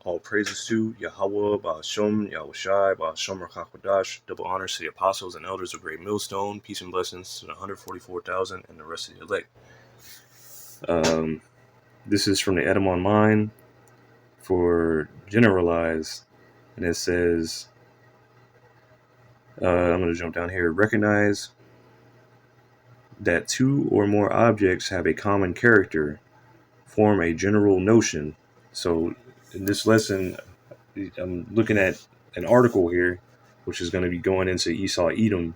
All praises to Yahweh, Ba'ashom, Yahushai, Ba'ashom Rakakwadash. Double honors to the apostles and elders of Great Millstone. Peace and blessings to the 144,000 and the rest of the elect. This is from the Edom Online for Generalize. And it says, I'm going to jump down here. Recognize that two or more objects have a common character, form a general notion. So in this lesson, I'm looking at an article here, which is going to be going into Esau Edom,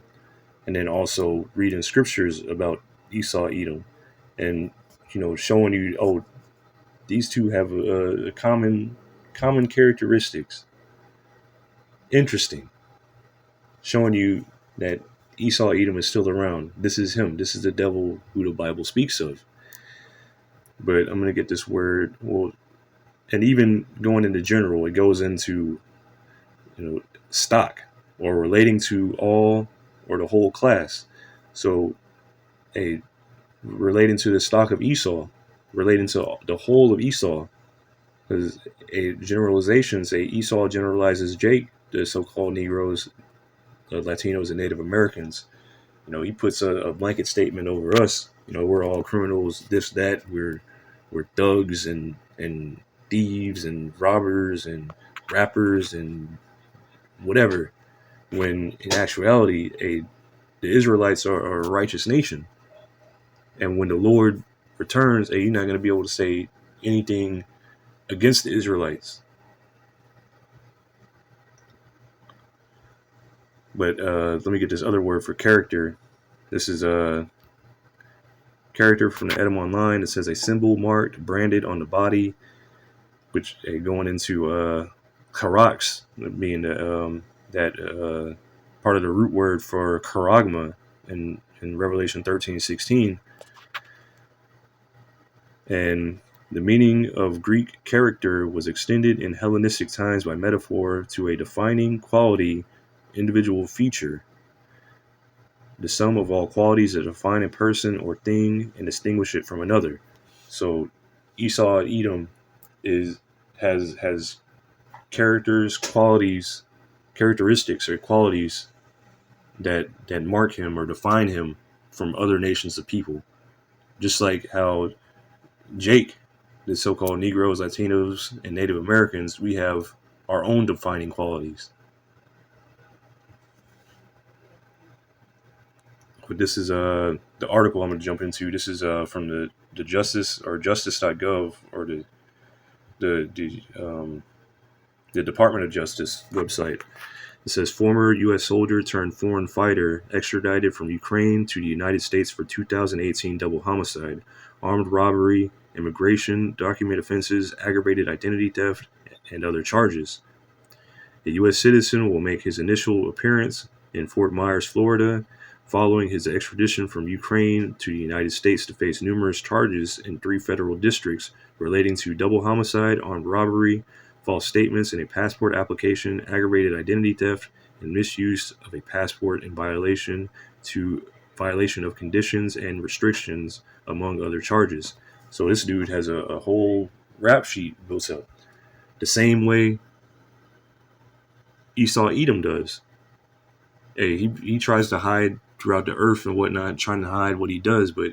and then also reading scriptures about Esau Edom, and showing you, oh, these two have a common characteristics. Interesting. Showing you that Esau Edom is still around. This is him. This is the devil who the Bible speaks of. But I'm going to get this word. Well, and even going into general, it goes into stock, or relating to all or the whole class. So relating to the stock of Esau, relating to the whole of Esau, because a generalization, say Esau generalizes Jake, the so-called Negroes, Latinos, and Native Americans. He puts a blanket statement over us. We're all criminals, this, that. We're thugs and thieves and robbers and rappers and whatever. When in actuality, the Israelites are a righteous nation. And when the Lord returns, you're not going to be able to say anything against the Israelites. But let me get this other word for character. This is a character from the Edom Online. It says a symbol marked, branded on the body, which going into charaks, being that part of the root word for charagma in Revelation 13:16. And the meaning of Greek character was extended in Hellenistic times by metaphor to a defining quality, individual feature, the sum of all qualities that define a person or thing and distinguish it from another. So Esau Edom has characters, qualities, characteristics or qualities that mark him or define him from other nations of people. Just like how Jake, the so-called Negroes, Latinos, and Native Americans, we have our own defining qualities. But this is the article I'm going to jump into. This is from the Justice or Justice.gov, or the Department of Justice website. It says former U.S. soldier turned foreign fighter extradited from Ukraine to the United States for 2018 double homicide, armed robbery, immigration, document offenses, aggravated identity theft, and other charges. A U.S. citizen will make his initial appearance in Fort Myers, Florida, following his extradition from Ukraine to the United States to face numerous charges in 3 federal districts relating to double homicide, armed robbery, false statements in a passport application, aggravated identity theft, and misuse of a passport in violation of conditions and restrictions, among other charges. So this dude has a whole rap sheet built up, the same way Esau Edom does. He tries to hide throughout the earth and whatnot, trying to hide what he does, but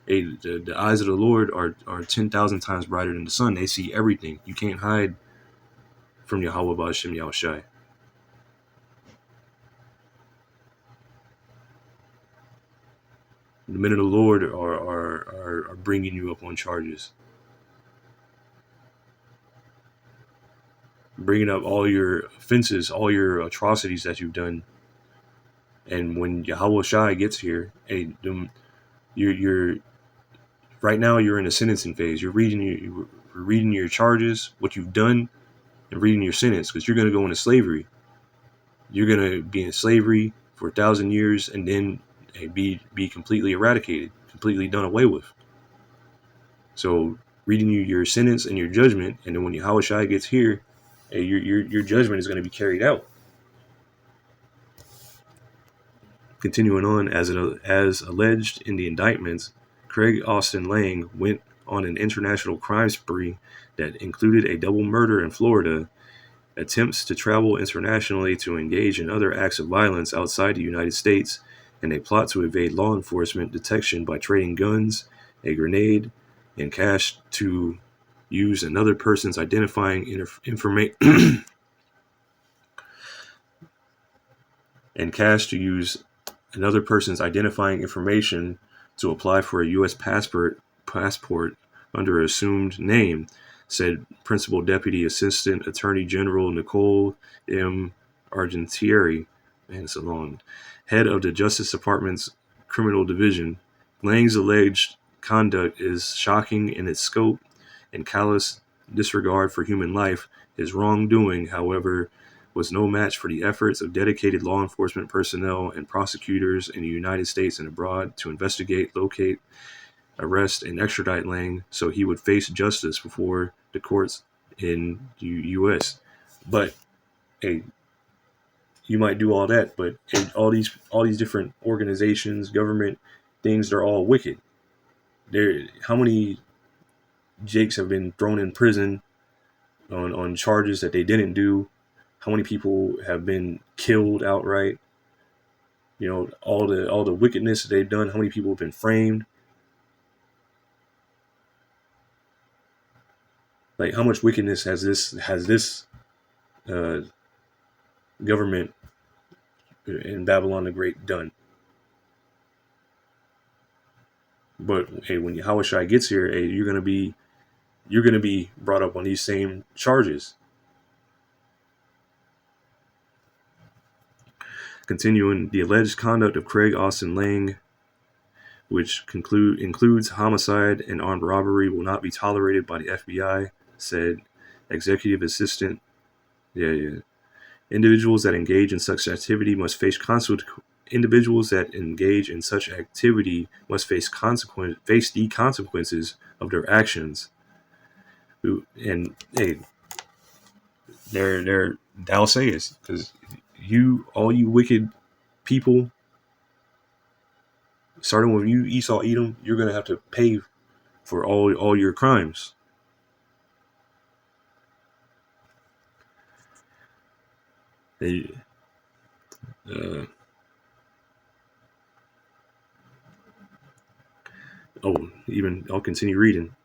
the eyes of the Lord are 10,000 times brighter than the sun. They see everything. You can't hide from Yahweh Ba'ashem Yahushai. The men of the Lord are bringing you up on charges, bringing up all your offenses, all your atrocities that you've done. And when Yahweh Shai gets here, you're right now you're in a sentencing phase. You're reading your charges, what you've done, and reading your sentence, because you're going to go into slavery. You're going to be in slavery for 1,000 years and then be completely eradicated, completely done away with. So reading your sentence and your judgment, and then when Yahweh Shai gets here, your judgment is going to be carried out. Continuing on, as alleged in the indictments, Craig Austin Lang went on an international crime spree that included a double murder in Florida, attempts to travel internationally to engage in other acts of violence outside the United States, and a plot to evade law enforcement detection by trading guns, a grenade, and cash to use another person's identifying information and cash to use another person's identifying information to apply for a U.S. passport under an assumed name, said Principal Deputy Assistant Attorney General Nicole M. Argentieri, and so on, head of the Justice Department's Criminal Division. Lang's alleged conduct is shocking in its scope and callous disregard for human life. His wrongdoing, however, was no match for the efforts of dedicated law enforcement personnel and prosecutors in the United States and abroad to investigate, locate, arrest, and extradite Lang so he would face justice before the courts in the U.S. But hey, you might do all that, but hey, all these different organizations, government things, they're all wicked. How many Jakes have been thrown in prison on charges that they didn't do? How many people have been killed outright? You know, all the wickedness that they've done. How many people have been framed? Like, how much wickedness has this government in Babylon the Great done? But hey, when Yahushua gets here, hey, you're gonna be brought up on these same charges. Continuing, the alleged conduct of Craig Austin Lang, which includes homicide and armed robbery, will not be tolerated by the FBI, said Executive Assistant. Yeah. Individuals that engage in such activity must face Individuals that engage in such activity must face the consequences of their actions. And hey, they're Dalsayas, because all you wicked people, starting with you, Esau, Edom, you're gonna have to pay for all your crimes. They, I'll continue reading.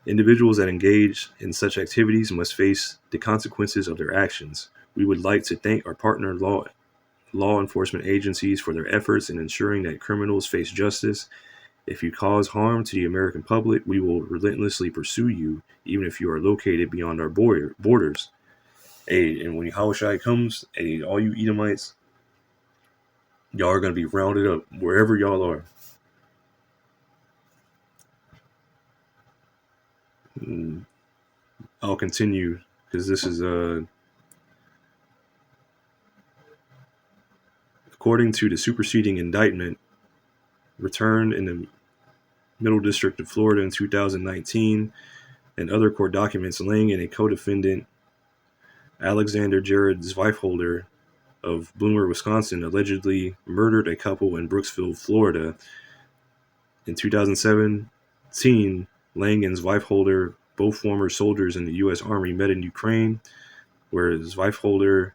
Individuals that engage in such activities must face the consequences of their actions. We would like to thank our partner law enforcement agencies for their efforts in ensuring that criminals face justice. If you cause harm to the American public, we will relentlessly pursue you, even if you are located beyond our borders. Hey, and when Yahushua comes, hey, all you Edomites, y'all are going to be rounded up wherever y'all are. I'll continue because this is according to the superseding indictment returned in the Middle District of Florida in 2019 and other court documents, Lang and a co-defendant, Alexander Jared Zweifholder of Bloomer, Wisconsin, allegedly murdered a couple in Brooksville, Florida. In 2017, Lang and Zweifholder, both former soldiers in the U.S. Army, met in Ukraine, where Zweifelhofer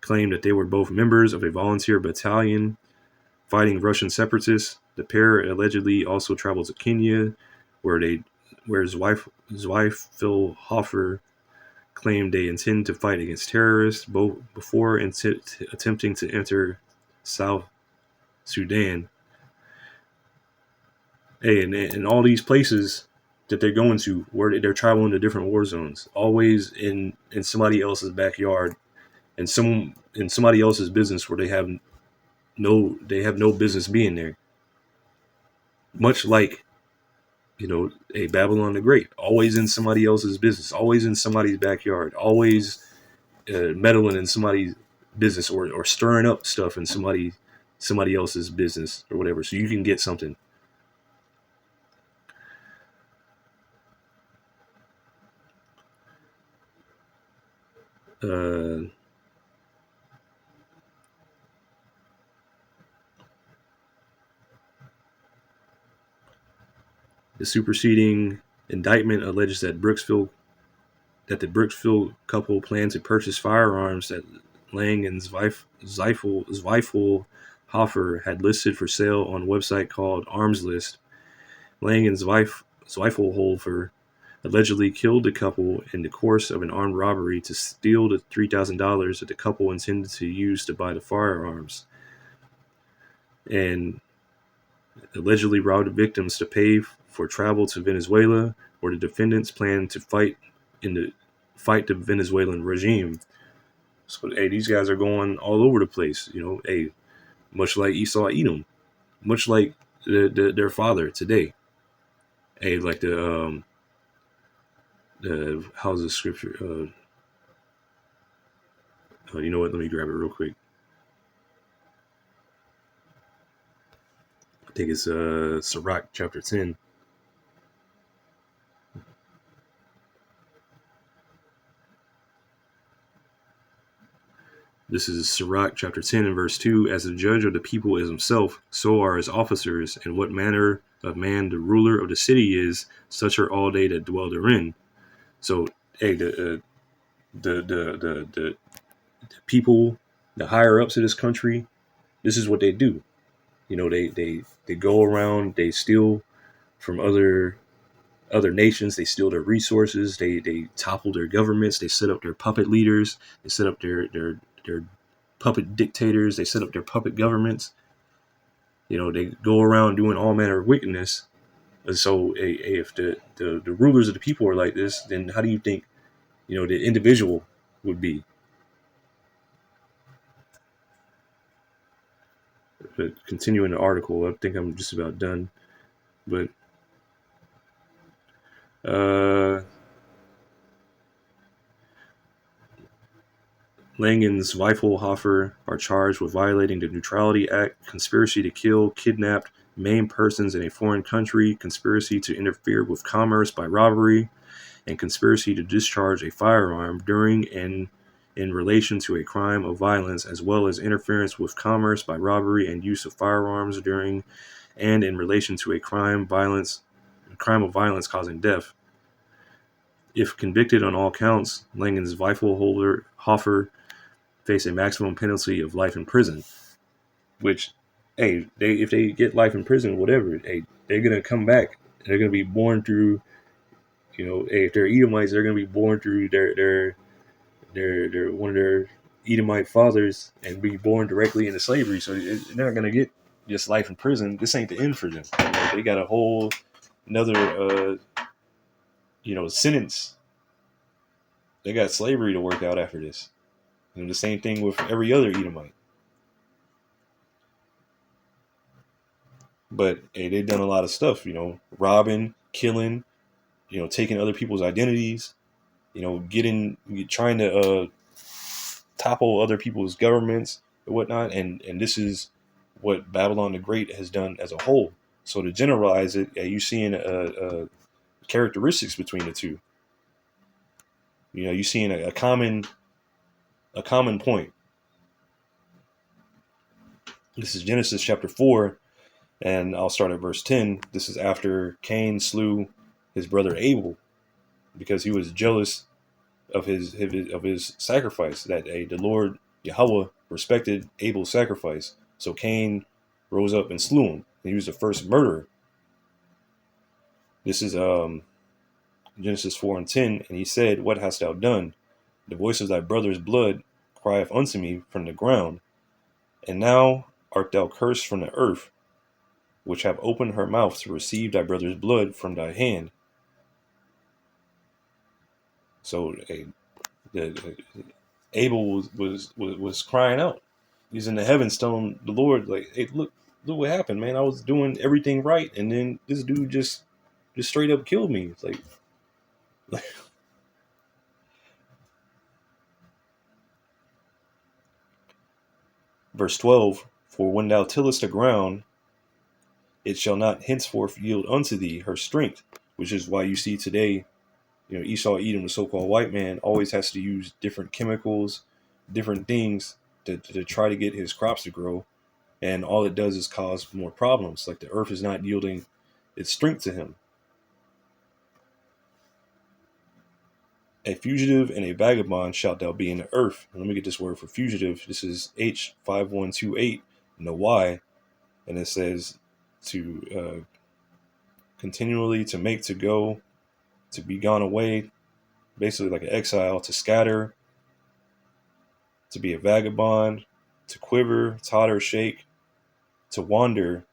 claimed that they were both members of a volunteer battalion fighting Russian separatists. The pair allegedly also traveled to Kenya, where Zweifelhofer claimed they intend to fight against terrorists before attempting to enter South Sudan. Hey, and all these places that they're going to, where they're traveling to different war zones, always in somebody else's backyard, and in somebody else's business where they have no business being there. Much like, a Babylon the Great, always in somebody else's business, always in somebody's backyard, always meddling in somebody's business or stirring up stuff in somebody else's business or whatever, so you can get something. The superseding indictment alleges that the Brooksville couple planned to purchase firearms that Lang and Zweifelhofer had listed for sale on a website called Arms List. Lang and Zweifelhofer allegedly killed the couple in the course of an armed robbery to steal the $3,000 that the couple intended to use to buy the firearms, and allegedly robbed the victims to pay for travel to Venezuela, where the defendants planned to fight the Venezuelan regime. So, hey, these guys are going all over the place. Hey, much like Esau Edom, much like their father today. Hey, like how's the scripture? You know what? Let me grab it real quick. I think it's Sirach chapter 10. This is Sirach chapter 10 and verse 2. As the judge of the people is himself, so are his officers, and what manner of man the ruler of the city is, such are all they that dwell therein. So, hey, the people, the higher ups of this country, this is what they do. They go around, they steal from other nations, they steal their resources, they topple their governments, they set up their puppet leaders, they set up their puppet dictators, they set up their puppet governments. They go around doing all manner of wickedness. And so, if the rulers of the people are like this, then how do you think, the individual would be? But continuing the article, I think I'm just about done. But Lang and Zweifelhofer are charged with violating the Neutrality Act, conspiracy to kill, kidnap, maim persons in a foreign country, conspiracy to interfere with commerce by robbery, and conspiracy to discharge a firearm during and in relation to a crime of violence, as well as interference with commerce by robbery and use of firearms during and in relation to a crime of violence causing death. If convicted on all counts, Lang and Zweifelhofer face a maximum penalty of life in prison. Which, hey, if they get life in prison, whatever, hey, they're gonna come back. They're gonna be born through, hey, if they're Edomites, they're gonna be born through their one of their Edomite fathers and be born directly into slavery. So they're not gonna get just life in prison. This ain't the end for them. They got a whole another sentence. They got slavery to work out after this. And the same thing with every other Edomite. But hey, they've done a lot of stuff, robbing, killing, taking other people's identities, trying to topple other people's governments and whatnot. And this is what Babylon the Great has done as a whole. So to generalize it, you're seeing characteristics between the two. You're seeing a common point. This is Genesis chapter 4, and I'll start at verse 10. This is after Cain slew his brother Abel because he was jealous of his sacrifice. That the Lord Yahweh respected Abel's sacrifice, so Cain rose up and slew him. He was the first murderer. This is Genesis 4 and 10, and he said, "What hast thou done? The voice of thy brother's blood crieth unto me from the ground, and now art thou cursed from the earth, which have opened her mouth to receive thy brother's blood from thy hand." So Abel was crying out. He's in the heavens telling the Lord, like, "Hey, look what happened, man. I was doing everything right, and then this dude just straight up killed me." It's like verse 12, "For when thou tillest the ground, it shall not henceforth yield unto thee her strength," which is why you see today, Esau Edom, the so-called white man, always has to use different chemicals, different things to try to get his crops to grow. And all it does is cause more problems. Like the earth is not yielding its strength to him. A fugitive and a vagabond shalt thou be in the earth. And let me get this word for fugitive. This is H5128, no Y, and it says to continually, to make, to go, to be gone away, basically like an exile, to scatter, to be a vagabond, to quiver, totter, shake, to wander,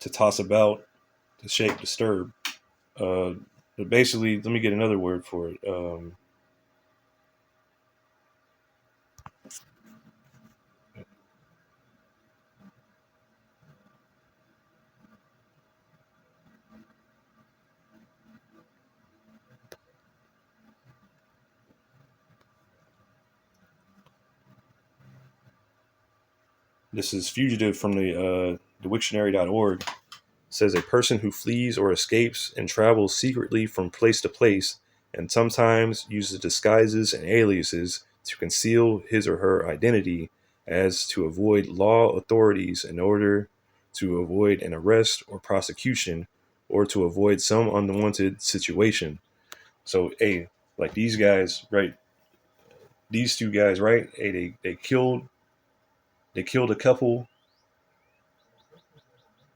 to toss about, to shake, disturb. Uh, but basically, let me get another word for it. This is fugitive from the Wiktionary.org. Says a person who flees or escapes and travels secretly from place to place and sometimes uses disguises and aliases to conceal his or her identity as to avoid law authorities in order to avoid an arrest or prosecution or to avoid some unwanted situation. So, hey, like these guys, right? These two guys, right? Hey, they killed a couple.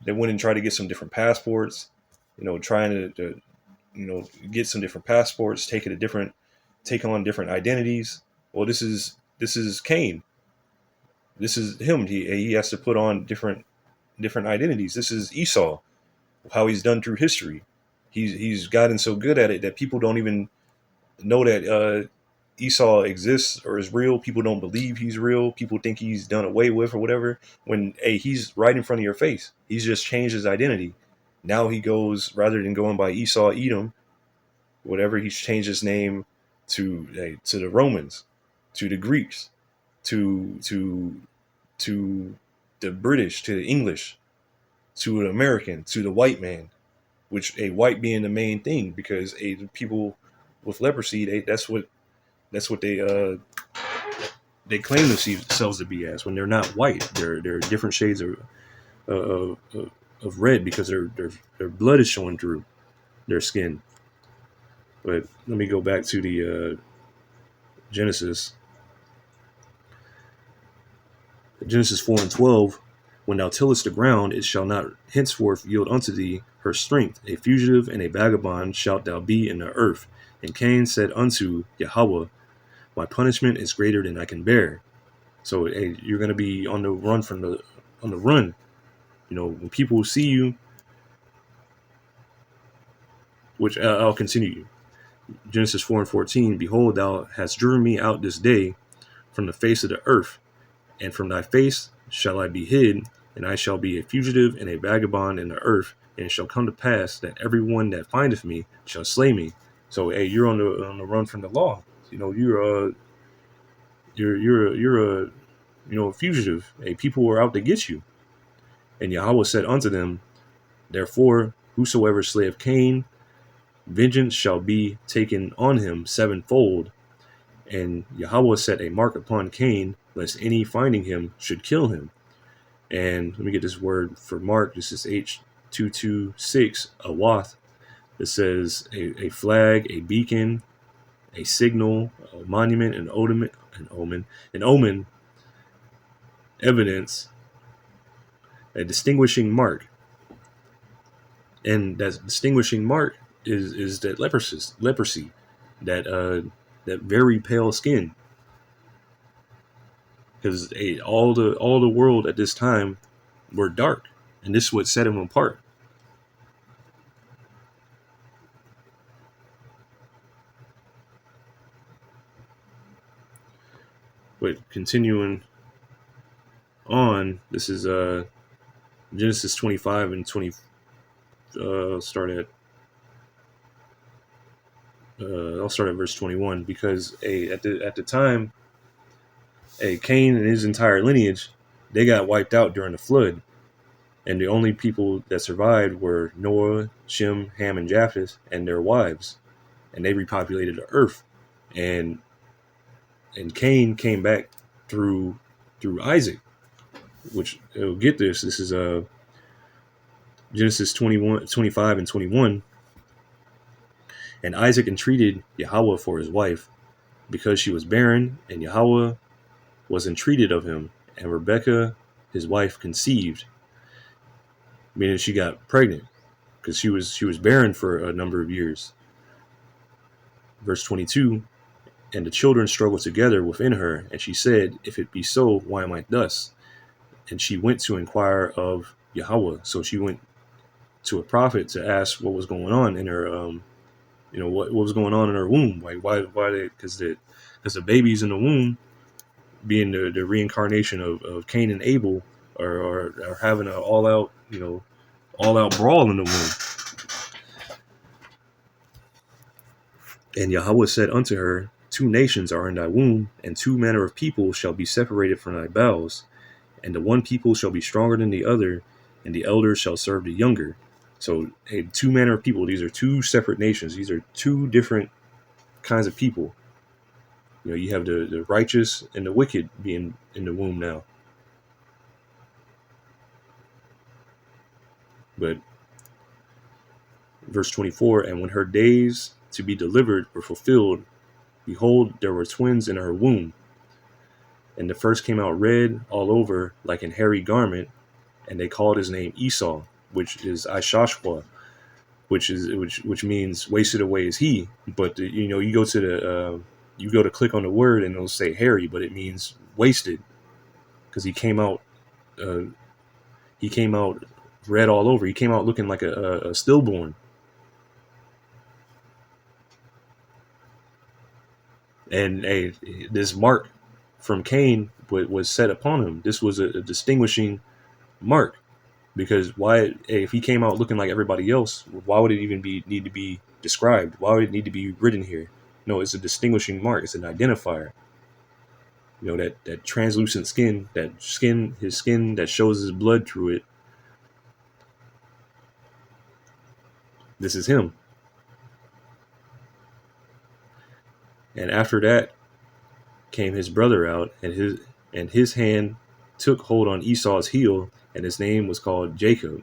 They went and tried to get some different passports, trying to get some different passports, take on different identities. Well, this is Cain. This is him. He has to put on different identities. This is Esau. How he's done through history. He's gotten so good at it that people don't even know that Esau exists or is real. People don't believe he's real. People think he's done away with or whatever. When he's right in front of your face. He's just changed his identity. Now he goes, rather than going by Esau Edom, whatever, he's changed his name to the Romans, to the Greeks, to the British, to the English, to the American, to the white man, which a white being the main thing, because people with leprosy, that's what they claim themselves to be as when they're not white. They're different shades of, of red because their blood is showing through their skin. But let me go back to the Genesis. Genesis 4:12. When thou tillest the ground, it shall not henceforth yield unto thee her strength. A fugitive and a vagabond shalt thou be in the earth. And Cain said unto Yahweh, my punishment is greater than I can bear. So hey, you're going to be on the run. When people see you, which I'll continue. Genesis 4:14. Behold, thou hast driven me out this day from the face of the earth, and from thy face shall I be hid, and I shall be a fugitive and a vagabond in the earth. And it shall come to pass that every one that findeth me shall slay me. So hey, you're on the run from the law. You're a fugitive. Hey, people are out to get you. And Yahweh said unto them, therefore, whosoever slayeth Cain, vengeance shall be taken on him sevenfold. And Yahweh set a mark upon Cain, lest any finding him should kill him. And let me get this word for mark. This is H226, a wath. It says a flag, a beacon, a signal, a monument, an omen, evidence, a distinguishing mark. And that distinguishing mark is that leprosy, that very pale skin. Because all the world at this time were dark, and this is what set him apart. But continuing on, this is Genesis 25 and 20. I'll start at verse 21, because at the time, Cain and his entire lineage, they got wiped out during the flood, and the only people that survived were Noah, Shem, Ham, and Japheth, and their wives, and they repopulated the earth. And Cain came back through Isaac, which will get this. This is Genesis 25 and 21. And Isaac entreated Yahweh for his wife, because she was barren, and Yahweh was entreated of him. And Rebekah, his wife, conceived, meaning she got pregnant, because she was barren for a number of years. Verse 22, and the children struggled together within her, and she said, if it be so, why am I thus? And she went to inquire of Yahweh. So she went to a prophet to ask what was going on in her, what was going on in her womb. Like why, because the babies in the womb, being the reincarnation of Cain and Abel, are having an all out brawl in the womb. And Yahweh said unto her, two nations are in thy womb, and two manner of people shall be separated from thy bowels, and the one people shall be stronger than the other, and the elder shall serve the younger. So, two manner of people, these are two separate nations. These are two different kinds of people. You have the righteous and the wicked being in the womb now. But verse 24, and when her days to be delivered were fulfilled, behold, there were twins in her womb. And the first came out red all over like an hairy garment, and they called his name Esau, which is Ishashwa, which means wasted away is he. But you go to click on the word and it'll say hairy, but it means wasted, because uh, he came out red all over. He came out looking like a stillborn. And this mark from Cain was set upon him. This was a distinguishing mark, because why, if he came out looking like everybody else, why would it even need to be described? Why would it need to be written here? No, it's a distinguishing mark. It's an identifier. That translucent skin, his skin that shows his blood through it. This is him. And after that came his brother out, and his hand took hold on Esau's heel, and his name was called Jacob.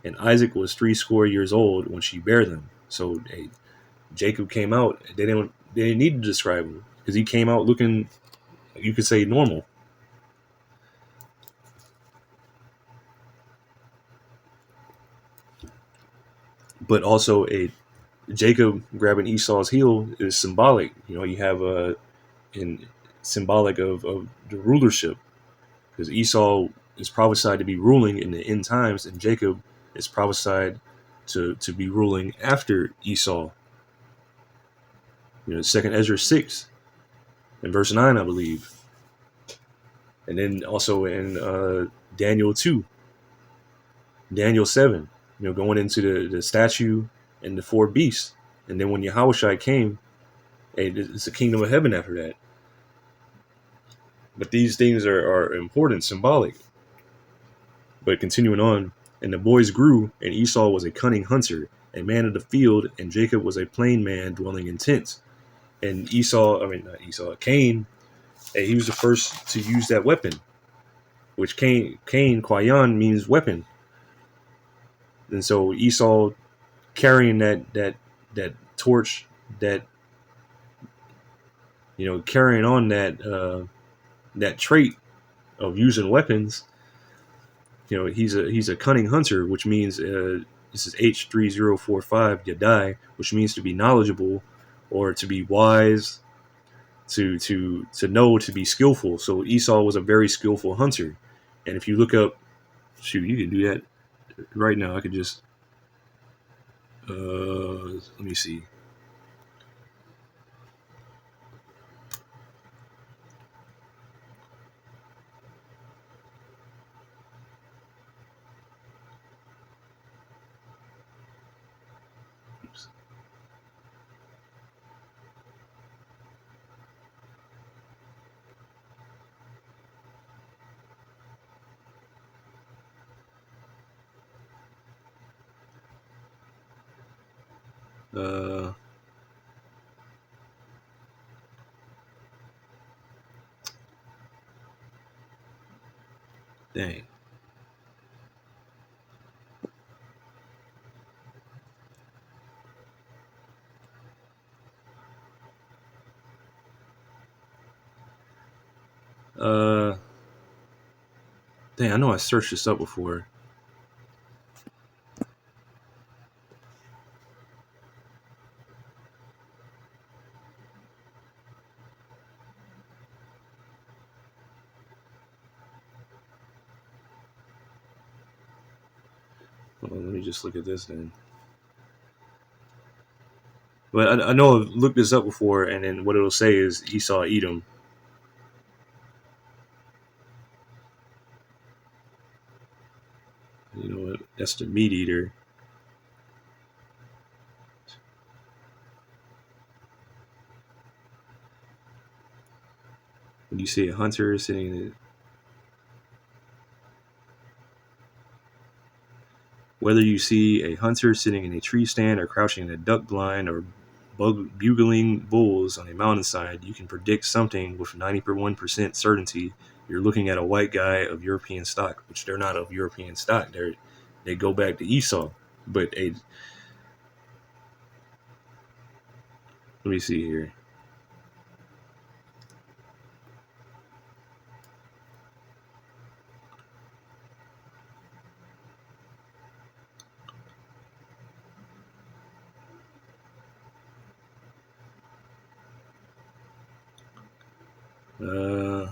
And Isaac was 80 years old when she bare them. So Jacob came out. They didn't need to describe him, because he came out looking, you could say, normal. But also, Jacob grabbing Esau's heel is symbolic. You have in symbolic of the rulership, because Esau is prophesied to be ruling in the end times, and Jacob is prophesied to be ruling after Esau. Second Ezra 6 and verse 9, I believe. And then also in Daniel 2, Daniel 7, going into the statue and the four beasts. And then when Yahushua came, it's the kingdom of heaven after that. But these things are important, symbolic. But continuing on, and the boys grew, and Esau was a cunning hunter, a man of the field, and Jacob was a plain man dwelling in tents. And Cain, he was the first to use that weapon, which Cain, Kwayan, means weapon. And so Esau carrying that torch, that carrying on that trait of using weapons. He's a cunning hunter, which means this is H3045 Yadai, which means to be knowledgeable, or to be wise, to know, to be skillful. So Esau was a very skillful hunter. And if you look up, you can do that right now. I could just let me see. Oops. Dang. Uh, Dang, I know I searched this up before. Hold on, let me just look at this then. But I know I've looked this up before, and then what it'll say is Esau Edom. You know what? That's the meat eater. When you see a hunter sitting in whether you see a hunter sitting in a tree stand or crouching in a duck blind or bugling bulls on a mountainside, you can predict something with 91% certainty. You're looking at a white guy of European stock, which they're not of European stock. They go back to Esau. But let me see here. Uh,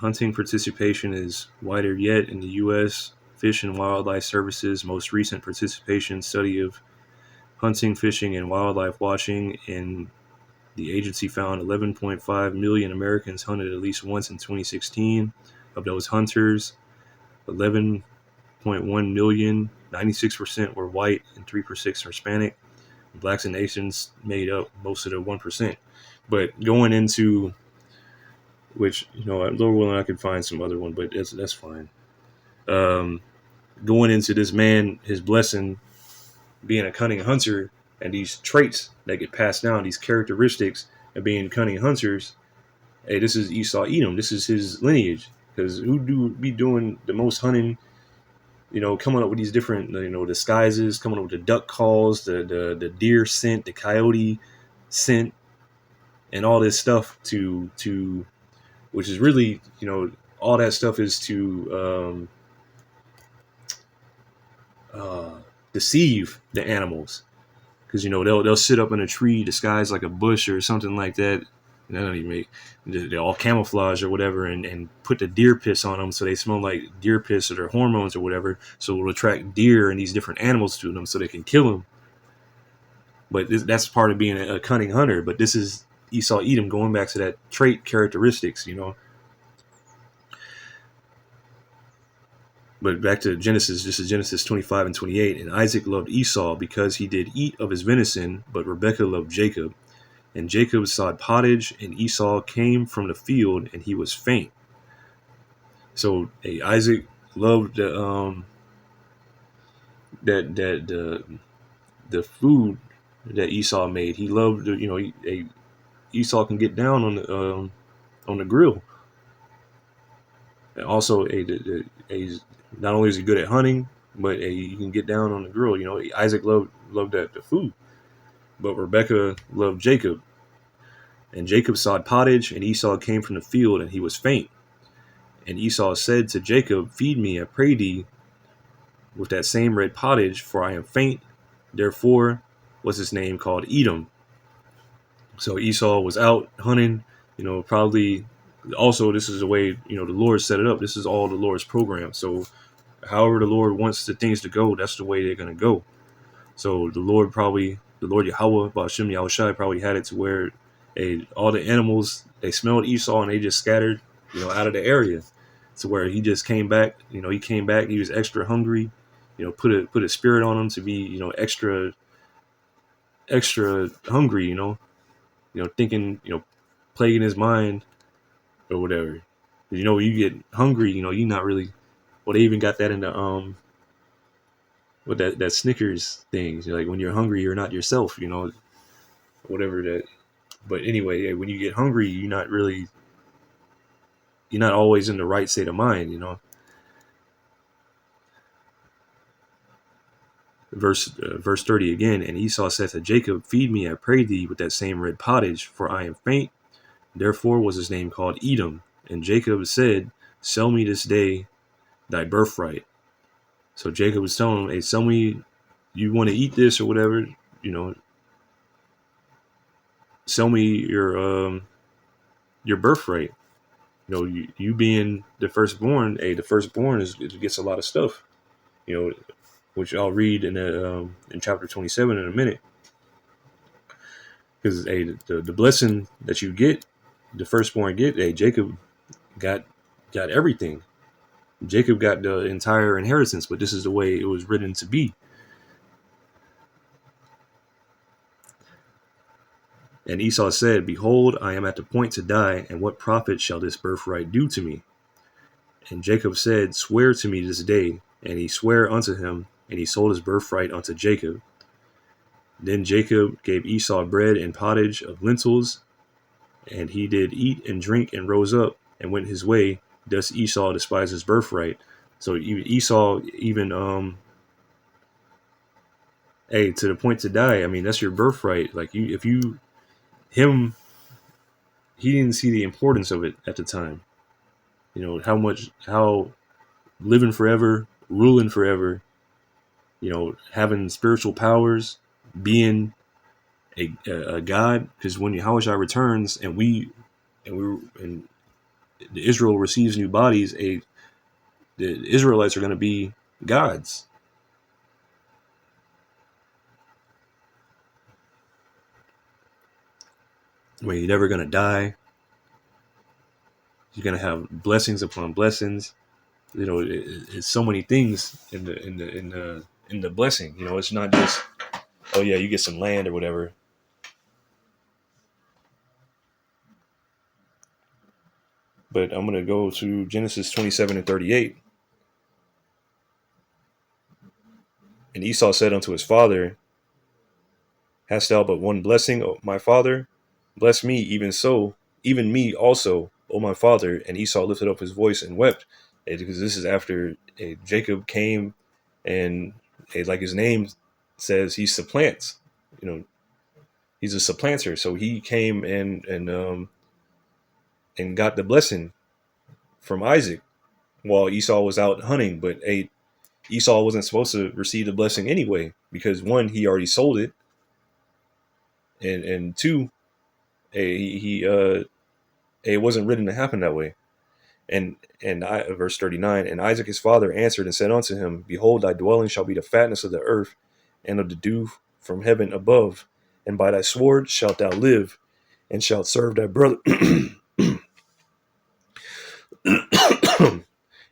Hunting participation is wider yet in the U.S. Fish and Wildlife Service's most recent participation study of hunting, fishing, and wildlife watching in the agency found 11.5 million Americans hunted at least once in 2016. Of those hunters, 11.1 million, 96% were white and 3% Hispanic. Blacks and Asians made up most of the 1%. But going into which, Lord willing, I could find some other one, but that's fine. Um, Going into this man, his blessing, being a cunning hunter, and these traits that get passed down, these characteristics of being cunning hunters. Hey, this is Esau Edom. This is his lineage. Because who do be doing the most hunting? Coming up with these different, disguises, coming up with the duck calls, the deer scent, the coyote scent, and all this stuff to which is really, all that stuff is to uh, deceive the animals. Because they'll sit up in a tree disguised like a bush or something like that. And that don't even make they're all camouflage or whatever, and put the deer piss on them so they smell like deer piss or their hormones or whatever. So it'll attract deer and these different animals to them so they can kill them. But that's part of being a cunning hunter. But this is Esau Edom going back to that trait characteristics. But back to Genesis, this is Genesis 25 and 28. And Isaac loved Esau because he did eat of his venison, but Rebekah loved Jacob. And Jacob sought pottage, and Esau came from the field, and he was faint. So Isaac loved the food that Esau made. He loved Esau can get down on the grill. And also not only is he good at hunting, but he can get down on the grill. Isaac loved the food, but Rebekah loved Jacob. And Jacob sought pottage, and Esau came from the field, and he was faint. And Esau said to Jacob, feed me, I pray thee, with that same red pottage, for I am faint. Therefore was his name called Edom. So Esau was out hunting, probably. Also, this is the way, the Lord set it up. This is all the Lord's program. So however the Lord wants the things to go, that's the way they're going to go. So the Lord Yahweh, Ba'ashem Yahushai, probably had it to where all the animals, they smelled Esau and they just scattered, out of the area. To where he just came back, he was extra hungry, put a spirit on him to be, extra hungry, thinking, plaguing his mind or whatever. When you get hungry, you're not really, well, they even got that in the, with that Snickers thing. Like when you're hungry, you're not yourself, whatever that. But anyway, when you get hungry, you're not always in the right state of mind. verse 30 again. And Esau said to Jacob, feed me, I pray thee, with that same red pottage, for I am faint. Therefore was his name called Edom. And Jacob said, sell me this day thy birthright. So Jacob was telling him, hey, sell me, you want to eat this or whatever, sell me your birthright. You being the firstborn, the firstborn gets a lot of stuff, which I'll read in chapter 27 in a minute. Because the blessing that you get, the firstborn get, Jacob got everything. Jacob got the entire inheritance, but this is the way it was written to be. And Esau said, behold, I am at the point to die, and what profit shall this birthright do to me? And Jacob said, swear to me this day. And he sware unto him, and he sold his birthright unto Jacob. Then Jacob gave Esau bread and pottage of lentils, and he did eat and drink and rose up and went his way. Thus Esau despised his birthright. So Esau even to the point to die. I mean, that's your birthright. Like he didn't see the importance of it at the time. How living forever, ruling forever, having spiritual powers, being a god. Because when Yahushua returns and Israel receives new bodies, the Israelites are going to be gods. Where you're never going to die. You're going to have blessings upon blessings. It's so many things in the blessing. It's not just, oh yeah, you get some land or whatever. But I'm going to go to Genesis 27 and 38. And Esau said unto his father, hast thou but one blessing, O my father? Bless me even so, even me also, O my father. And Esau lifted up his voice and wept. Because this is after Jacob came and like his name says, he supplants. He's a supplanter. So he came and got the blessing from Isaac while Esau was out hunting. But Esau wasn't supposed to receive the blessing anyway, because one, he already sold it, and two, it wasn't written to happen that way. And verse 39, and Isaac his father answered and said unto him, behold, thy dwelling shall be the fatness of the earth and of the dew from heaven above, and by thy sword shalt thou live, and shalt serve thy brother.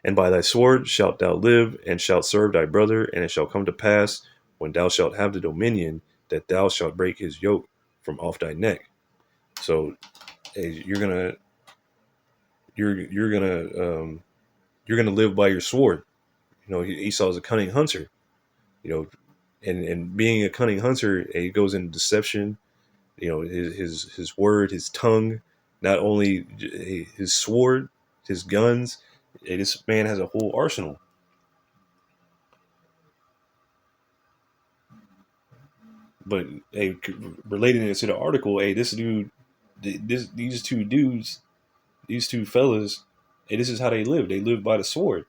And by thy sword shalt thou live, and shalt serve thy brother. And it shall come to pass, when thou shalt have the dominion, that thou shalt break his yoke from off thy neck. So you're gonna live by your sword. Esau is a cunning hunter. And being a cunning hunter, he goes into deception. His word, his tongue, not only his sword, his guns. This man has a whole arsenal. But relating it to the article, this dude, these two dudes, these two fellas, this is how they live. They live by the sword.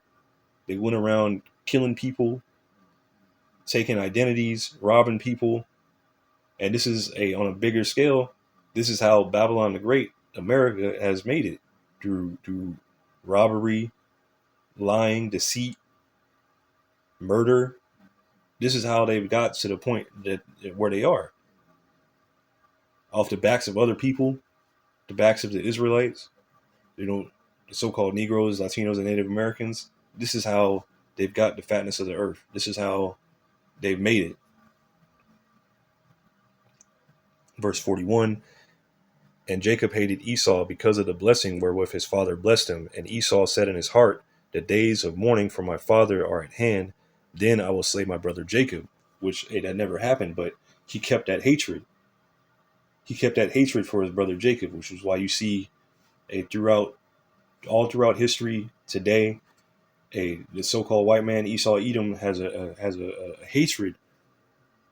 They went around killing people, taking identities, robbing people. And this is on a bigger scale. This is how Babylon the Great, America, has made it through robbery, lying, deceit, murder. This is how they've got to the point where they are. Off the backs of other people, the backs of the Israelites, the so-called Negroes, Latinos, and Native Americans. This is how they've got the fatness of the earth. This is how they've made it. Verse 41, and Jacob hated Esau because of the blessing wherewith his father blessed him. And Esau said in his heart, the days of mourning for my father are at hand. Then I will slay my brother Jacob, which that never happened, but he kept that hatred. He kept that hatred for his brother Jacob, which is why you see all throughout history today, the so-called white man Esau Edom has a hatred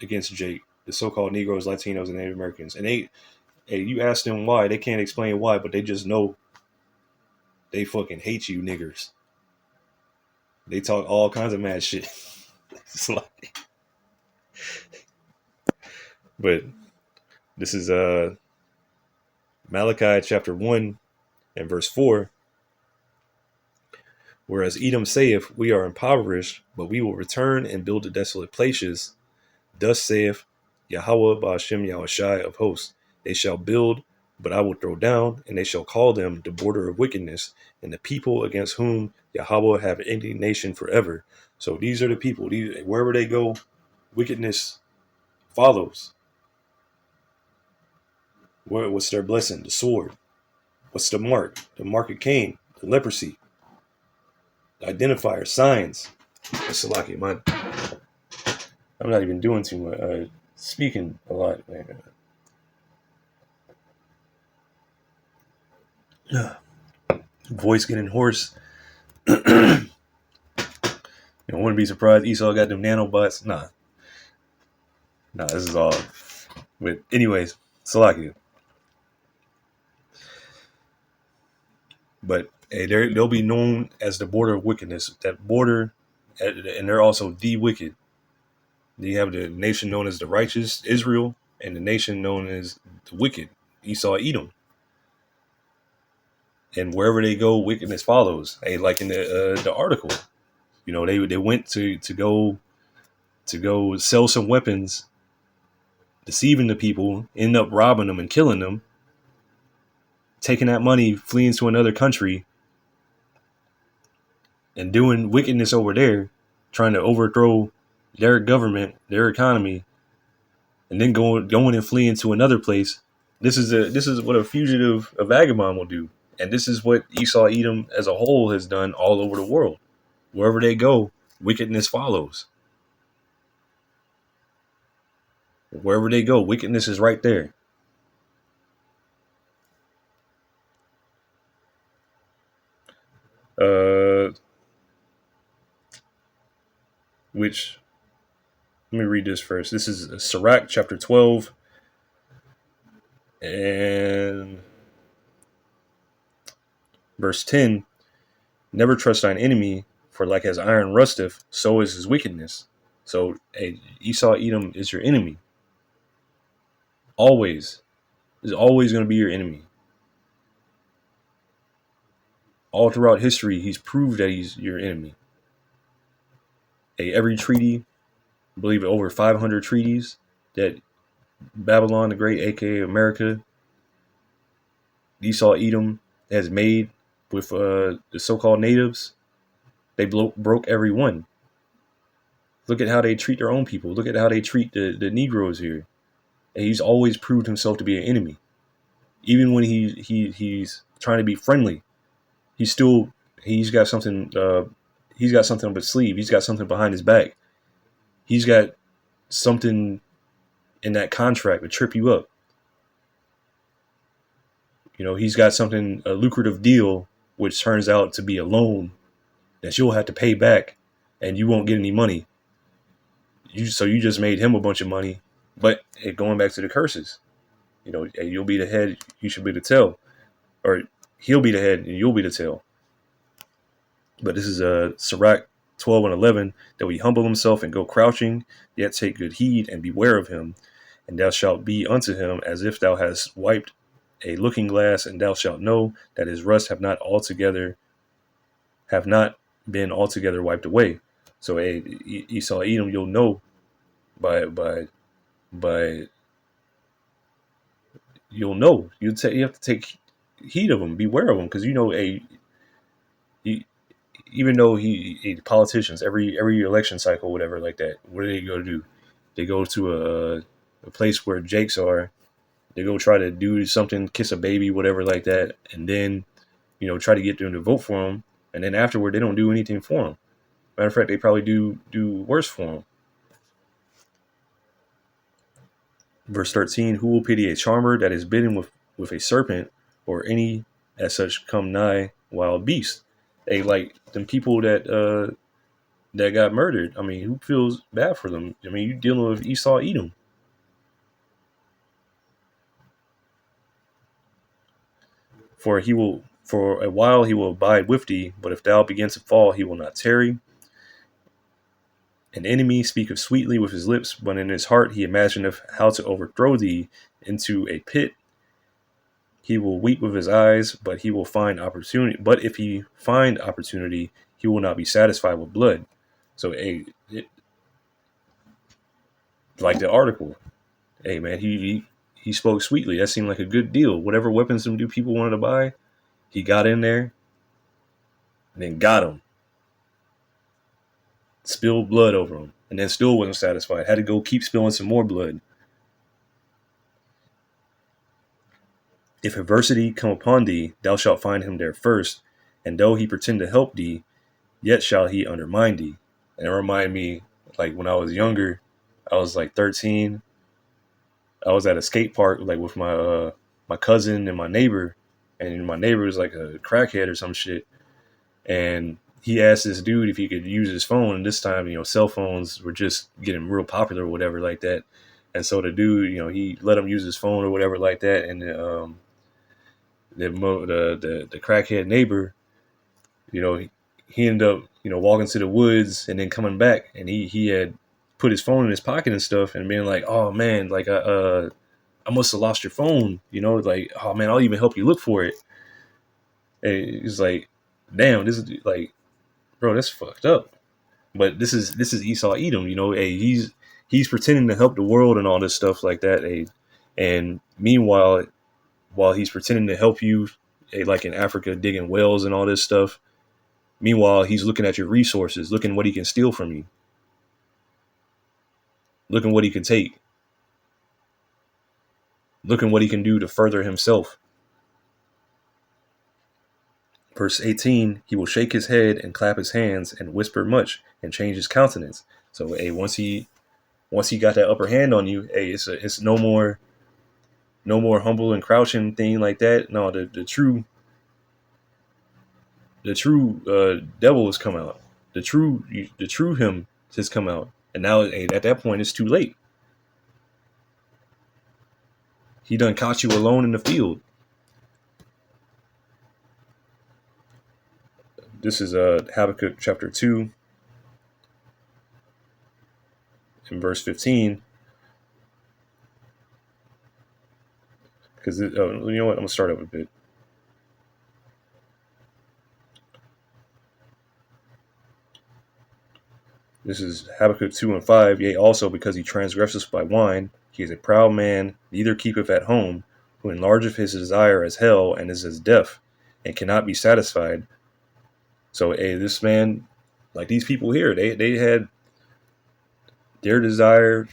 against Jake, the so-called Negroes, Latinos, and Native Americans. And you ask them why, they can't explain why, but they just know they fucking hate you niggers. They talk all kinds of mad shit. But this is Malachi chapter 1 and verse 4. Whereas Edom saith, we are impoverished, but we will return and build the desolate places. Thus saith Yahweh Ba'ashem Yahushai of hosts, they shall build, but I will throw down, and they shall call them the border of wickedness, and the people against whom Yahweh have indignation forever. So these are the people, wherever they go, wickedness follows. What's their blessing? The sword. What's the mark? The mark of Cain, the leprosy. The identifier, signs. Salaki, I'm not even doing too much. Speaking a lot, man. Voice getting hoarse. I wouldn't be surprised Esau got them nanobots. Nah, this is all. But anyways, Salakia. But hey, they'll be known as the border of wickedness. That border, and they're also the wicked. You have the nation known as the righteous, Israel, and the nation known as the wicked, Esau, Edom. And wherever they go, wickedness follows. Hey, like in the article, they went to go sell some weapons, deceiving the people, end up robbing them and killing them, taking that money, fleeing to another country, and doing wickedness over there, trying to overthrow their government, their economy, and then going and fleeing to another place. This is what a fugitive, a vagabond will do. And this is what Esau, Edom as a whole has done all over the world. Wherever they go, wickedness follows. Wherever they go, wickedness is right there. Let me read this first. This is Sirach chapter 12 and verse 10. Never trust thine enemy, for like as iron rusteth, so is his wickedness. So Esau, Edom is your enemy. Always. Is always going to be your enemy. All throughout history, he's proved that he's your enemy. Every treaty, I believe over 500 treaties that Babylon the Great, aka America, Esau, Edom has made with the so-called natives, they broke every one. Look at how they treat their own people. Look at how they treat the Negroes here. And he's always proved himself to be an enemy. Even when he's trying to be friendly, he's got something up his sleeve. He's got something behind his back. He's got something in that contract to trip you up. He's got something, a lucrative deal, which turns out to be a loan that you'll have to pay back and you won't get any money. So you just made him a bunch of money. But going back to the curses, you'll be the head, you should be the tail. Or he'll be the head and you'll be the tail. But this is Sirach 12 and 11, that we humble himself and go crouching, yet take good heed and beware of him. And thou shalt be unto him as if thou hast wiped a looking glass, and thou shalt know that his rust have not been altogether wiped away. So Esau, Edom, you'll know by you'll know. You have to take heed of him, beware of him, because even though politicians every election cycle, whatever like that, what do they go to do? They go to a place where Jakes are. They go try to do something, kiss a baby, whatever like that, and then try to get them to vote for him. And then afterward, they don't do anything for him. Matter of fact, they probably do worse for him. Verse 13: Who will pity a charmer that is bitten with a serpent, or any as such come nigh wild beast? Like them people that that got murdered. I mean, who feels bad for them? I mean, you're dealing with Esau Edom. For a while he will abide with thee, but if thou begin to fall, he will not tarry. An enemy speaketh sweetly with his lips, but in his heart he imagineth how to overthrow thee into a pit. He will weep with his eyes, but he will find opportunity. But if he find opportunity, he will not be satisfied with blood. So, like the article, hey man, he spoke sweetly. That seemed like a good deal. Whatever weapons some people wanted to buy, he got in there and then got them. Spilled blood over him, and then still wasn't satisfied. Had to go keep spilling some more blood. If adversity come upon thee, thou shalt find him there first, and though he pretend to help thee, yet shall he undermine thee. And it reminded me, like when I was younger, I was like 13. I was at a skate park like with my cousin and my neighbor, and my neighbor was like a crackhead or some shit. And he asked this dude if he could use his phone. And this time, cell phones were just getting real popular or whatever like that. And so the dude, he let him use his phone or whatever like that. And the crackhead neighbor, he ended up, walking to the woods and then coming back, and he had put his phone in his pocket and stuff, and being like, "Oh man, like I must have lost your phone," like, "Oh man, I'll even help you look for it." And he's like, "Damn, this is like, bro, that's fucked up." But this is Esau Edom, Hey, he's pretending to help the world and all this stuff like that. Hey, and meanwhile, while he's pretending to help you, hey, like in Africa digging wells and all this stuff, meanwhile he's looking at your resources, looking what he can steal from you, looking what he can take, looking what he can do to further himself. Verse 18, he will shake his head and clap his hands and whisper much and change his countenance. So, hey, once he got that upper hand on you, hey, it's no more humble and crouching thing like that. No, the true devil has come out. The true him has come out, and now, hey, at that point it's too late. He done caught you alone in the field. This is Habakkuk chapter 2 and verse 15. Because you know what, I'm gonna start up a bit. This is Habakkuk 2 and 5. Yea, also because he transgresseth by wine, he is a proud man, neither keepeth at home, who enlargeth his desire as hell, and is as deaf, and cannot be satisfied. So, hey, this man, like these people here, they had their desire.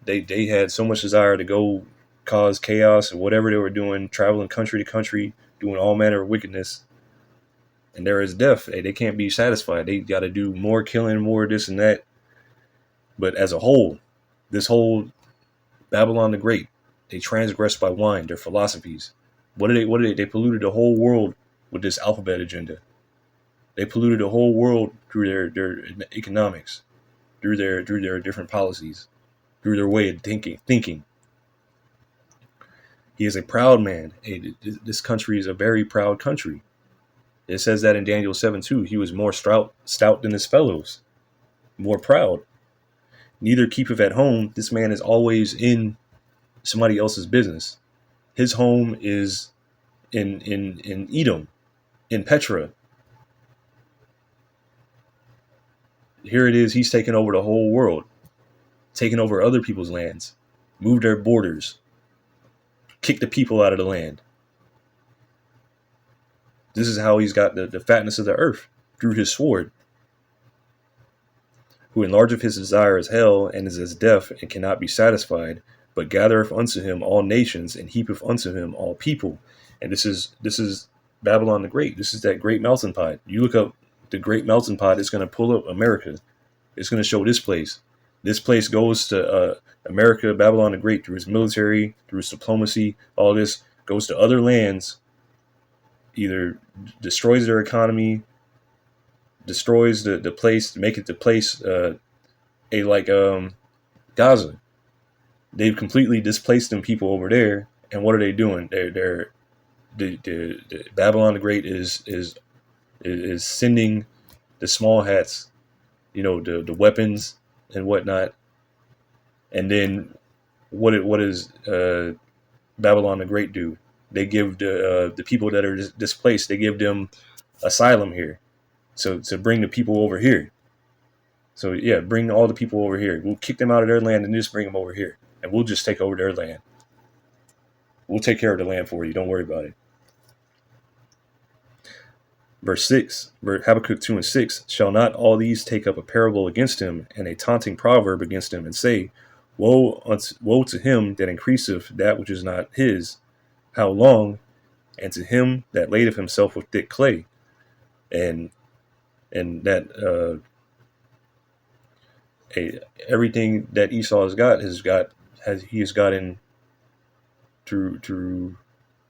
They had so much desire to go cause chaos or whatever they were doing, traveling country to country, doing all manner of wickedness. And they're as deaf. Hey, they can't be satisfied. They got to do more killing, more this and that. But as a whole, this whole Babylon the Great, they transgressed by wine, their philosophies. What did they? They polluted the whole world with this alphabet agenda. They polluted the whole world through their economics, through their different policies, through their way of thinking. He is a proud man. Hey, this country is a very proud country. It says that in Daniel 7 too. He was more stout than his fellows, more proud. Neither keepeth at home. This man is always in somebody else's business. His home is in Edom, in Petra. Here it is. He's taken over the whole world, taken over other people's lands, moved their borders, kicked the people out of the land. This is how he's got the fatness of the earth, through his sword. Who enlargeth his desire as hell, and is as deaf, and cannot be satisfied, but gathereth unto him all nations, and heapeth unto him all people. And this is Babylon the Great. This is that great melting pot. You look up the great melting pot, it's going to pull up America. It's going to show this place. This place goes to America, Babylon the Great, through its military, through its diplomacy. All this goes to other lands, either destroys their economy, destroys the place, make it the place a like Gaza. They've completely displaced them people over there, and what are they doing? They're the Babylon the Great is sending the small hats, the weapons and whatnot, and then what is Babylon the Great do? They give the people that are displaced, they give them asylum here, so to bring the people over here. So yeah, bring all the people over here. We'll kick them out of their land and just bring them over here, and we'll just take over their land. We'll take care of the land for you. Don't worry about it. Verse 6, Habakkuk 2 and 6, shall not all these take up a parable against him, and a taunting proverb against him, and say, woe to him that increaseth that which is not his, how long? And to him that ladeth himself with thick clay. And that everything that Esau he has gotten through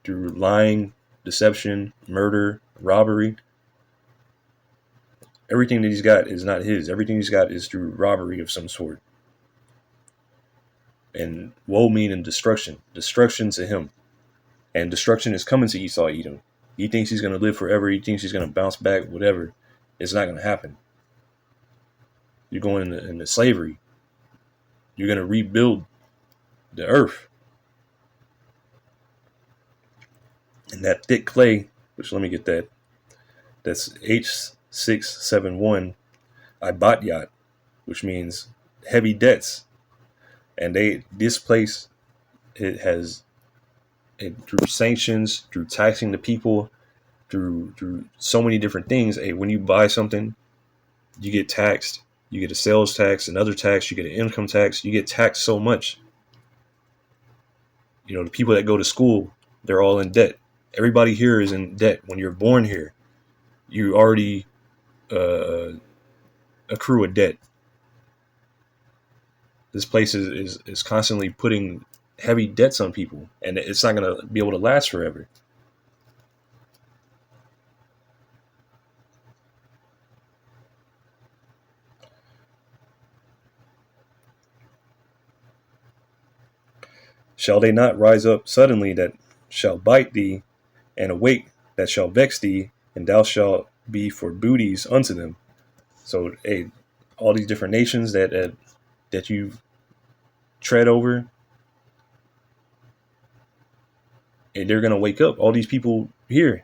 lying, deception, murder, robbery. Everything that he's got is not his. Everything he's got is through robbery of some sort. And woe meaning destruction. Destruction to him. And destruction is coming to Esau Edom. He thinks he's going to live forever. He thinks he's going to bounce back, whatever. It's not going to happen. You're going into slavery. You're going to rebuild the earth. And that thick clay, which let me get that. That's H671 Ibatyat, which means heavy debts. And this place, it has, through sanctions, through taxing the people, through so many different things. When you buy something, you get taxed. You get a sales tax, another tax, you get an income tax. You get taxed so much. The people that go to school, they're all in debt. Everybody here is in debt. When you're born here, you already accrue a debt. This place is constantly putting heavy debts on people, and it's not going to be able to last forever. Shall they not rise up suddenly that shall bite thee, and awake that shall vex thee, and thou shalt be for booties unto them? So, all these different nations that you tread over, and they're going to wake up. All these people here,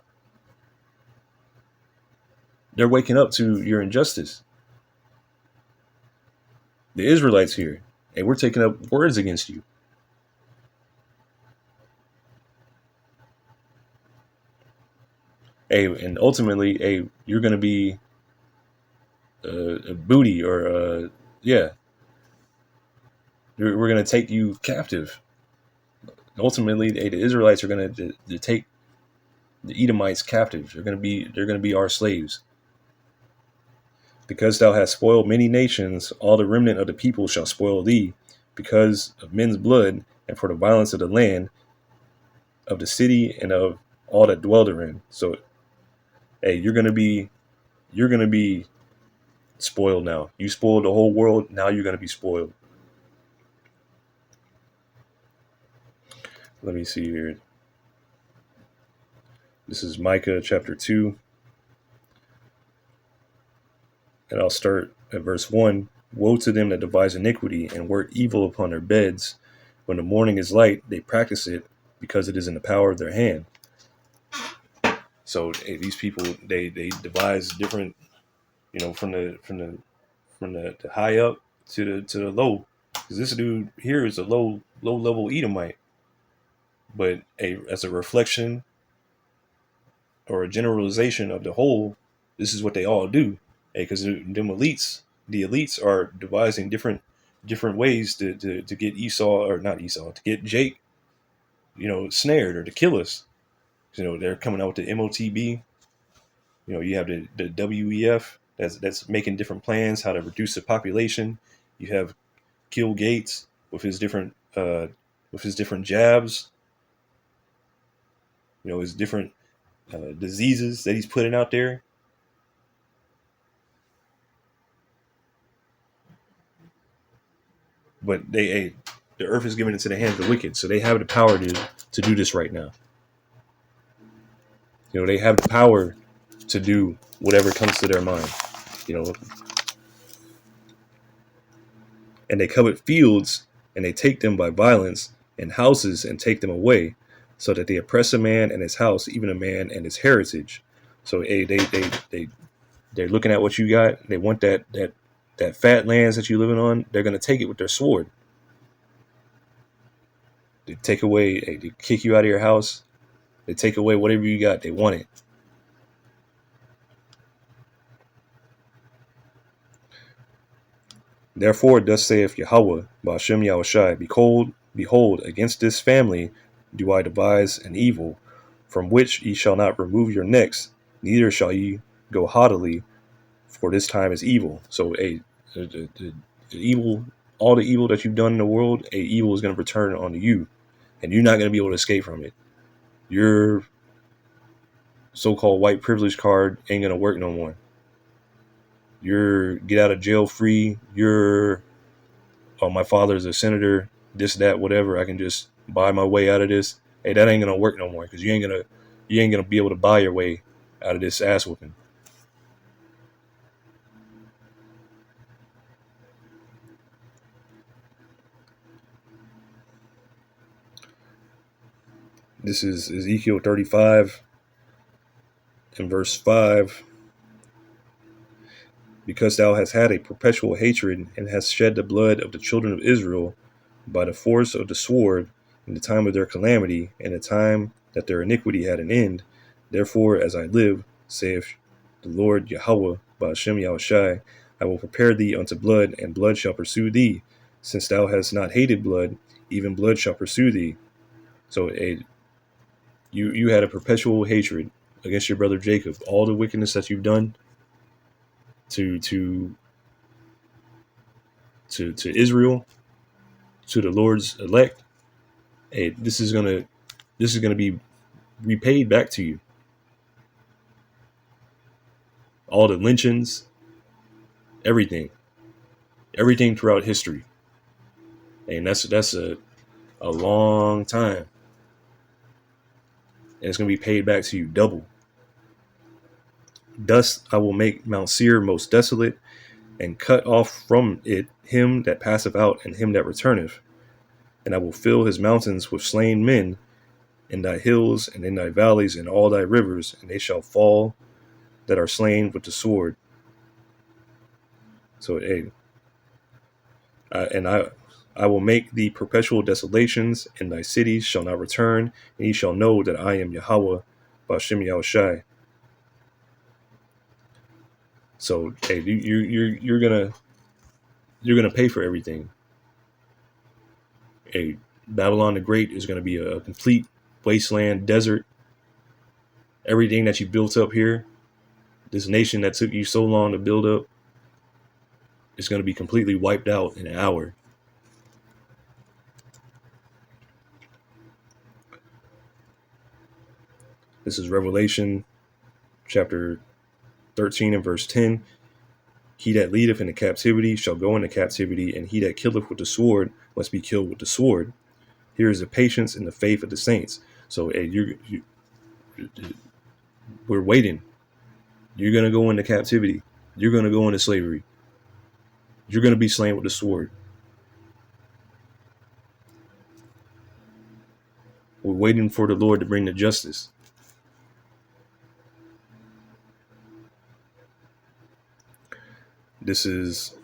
they're waking up to your injustice. The Israelites here, we're taking up words against you. And ultimately, you're going to be a booty, or we're going to take you captive. Ultimately, the Israelites are going to take the Edomites captive. They're going to be our slaves. Because thou hast spoiled many nations, all the remnant of the people shall spoil thee, because of men's blood, and for the violence of the land, of the city, and of all that dwell therein. So, you're going to be spoiled now. You spoiled the whole world. Now you're going to be spoiled. Let me see here. This is Micah chapter 2. And I'll start at verse 1. Woe to them that devise iniquity and work evil upon their beds. When the morning is light, they practice it, because it is in the power of their hand. So these people, they devise different, from the high up to the low. Because this dude here is a low level Edomite, but as a reflection or a generalization of the whole, this is what they all do. Because the elites are devising different ways to get Esau, or not Esau, to get Jake, snared, or to kill us. They're coming out with the MOTB. You have the WEF that's making different plans how to reduce the population. You have Kill Gates with his different jabs. His different diseases that he's putting out there. but the earth is given into the hands of the wicked, so they have the power to do this right now. They have the power to do whatever comes to their mind. You know, and they covet fields, and they take them by violence, and houses, and take them away, so that they oppress a man and his house, even a man and his heritage. So they're looking at what you got. They want that fat lands that you're living on. They're going to take it with their sword. They take away, they kick you out of your house. They take away whatever you got. They want it. Therefore, thus saith Yahweh, Ba'ashem Yahushai, behold, against this family do I devise an evil, from which ye shall not remove your necks, neither shall ye go haughtily, for this time is evil. So, the evil, all the evil that you've done in the world, evil is going to return onto you, and you're not going to be able to escape from it. Your so-called white privilege card ain't going to work no more. You're get out of jail free. You're, oh, my father's a senator, this, that, whatever. I can just buy my way out of this. Hey, that ain't gonna work no more, because you ain't gonna be able to buy your way out of this ass whooping. This is Ezekiel 35 and verse 5. Because thou hast had a perpetual hatred, and hast shed the blood of the children of Israel by the force of the sword in the time of their calamity, and the time that their iniquity had an end. Therefore, as I live, saith the Lord Yahweh, Ba'ashem Yahushai, I will prepare thee unto blood, and blood shall pursue thee. Since thou hast not hated blood, even blood shall pursue thee. So you had a perpetual hatred against your brother Jacob. All the wickedness that you've done to Israel, to the Lord's elect, this is gonna be repaid back to you. All the lynchings, everything throughout history, and that's a long time, and it's gonna be paid back to you double. Thus I will make Mount Seir most desolate, and cut off from it him that passeth out, and him that returneth. And I will fill his mountains with slain men, in thy hills and in thy valleys and all thy rivers, and they shall fall that are slain with the sword. So, I will make thee perpetual desolations, and thy cities shall not return, and ye shall know that I am Yahweh, Ba'ashem Yahushai. So, you're gonna pay for everything. Babylon the Great is gonna be a complete wasteland, desert. Everything that you built up here, this nation that took you so long to build up, is going to be completely wiped out in an hour. This is Revelation chapter 13 and verse 10. He that leadeth into captivity shall go into captivity, and he that killeth with the sword must be killed with the sword. Here is the patience and the faith of the saints. So, we're waiting. You're going to go into captivity. You're going to go into slavery. You're going to be slain with the sword. We're waiting for the Lord to bring the justice. This is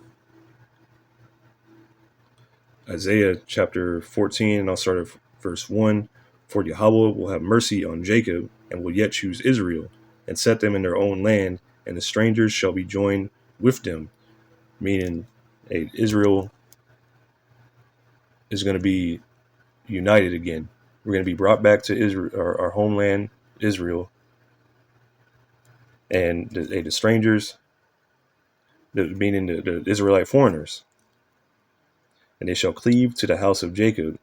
Isaiah chapter 14, and I'll start at verse 1. For Yahweh will have mercy on Jacob, and will yet choose Israel, and set them in their own land, and the strangers shall be joined with them. Meaning, Israel is going to be united again. We're going to be brought back to Israel, our homeland, Israel, and the strangers, meaning the Israelite foreigners, and they shall cleave to the house of Jacob,